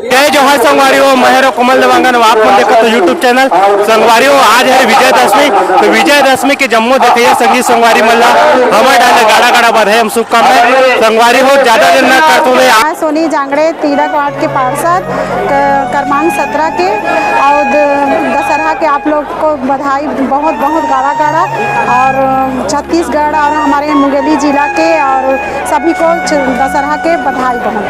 जय जोहार संगवारियों, महर कोमल दवांगन आप मन देखो तो यूट्यूब चैनल संगवारियों। आज है विजयदशमी, तो विजयदशमी के जम्मू देखिए संगीत संगवारी मल्ला हमारे डाले गाड़ा गाड़ा बधाई हम शुभकामनाएं संगवारी हो ज्यादा दिन न कर तो मैं सोनी जांगड़े तीरक वार्ड के पार्षद क्रमांक 17 के और दशहरा के आप लोग को बधाई बहुत बहुत गाड़ा गाड़ा और छत्तीसगढ़ और हमारे मुंगेली जिला के और सभी को दशहरा के बधाई बहुत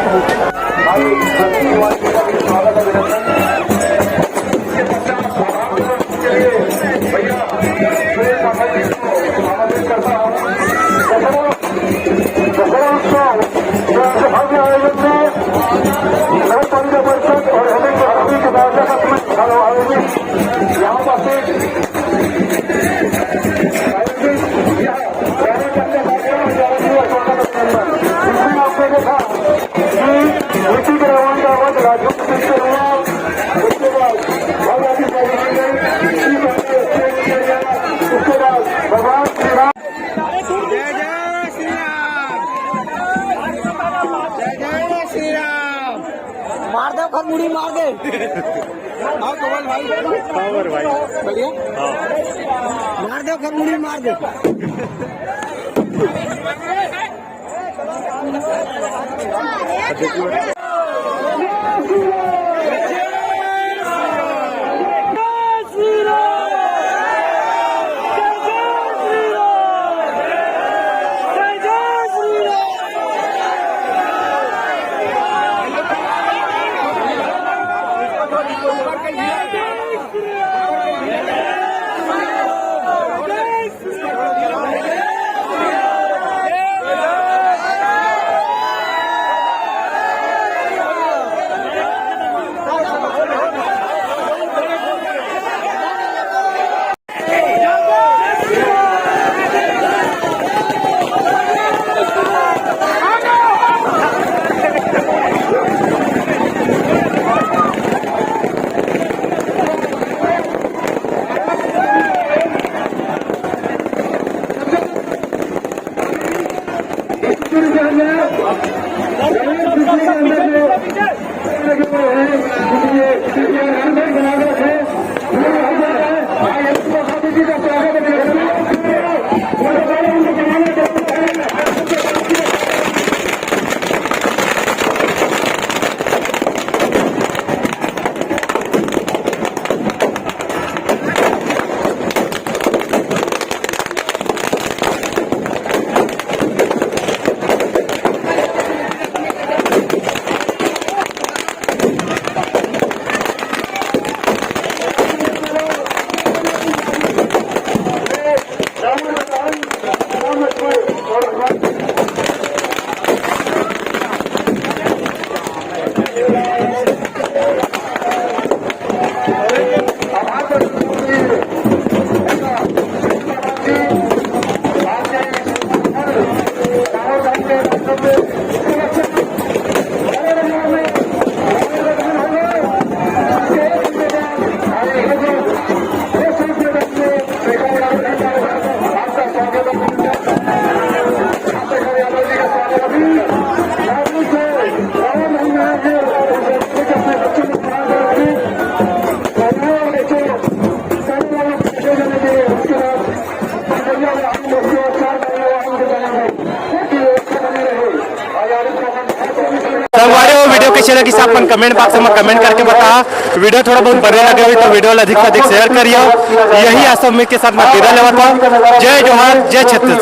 मार दो खर मुड़ी मार दे। हाँ कमल भाई पावर भाई बढ़िया। मार दो खर मुड़ी मार दे। वीडियो कैसे लगी सब अपन कमेंट बॉक्स में कमेंट करके बता। वीडियो थोड़ा बहुत बढ़िया लगे हुई तो वीडियो अधिक से अधिक शेयर करिए। यही आशा उम्मीद के साथ मैं विदा लेता हूं। जय जोहार, जय छत्तीसगढ़।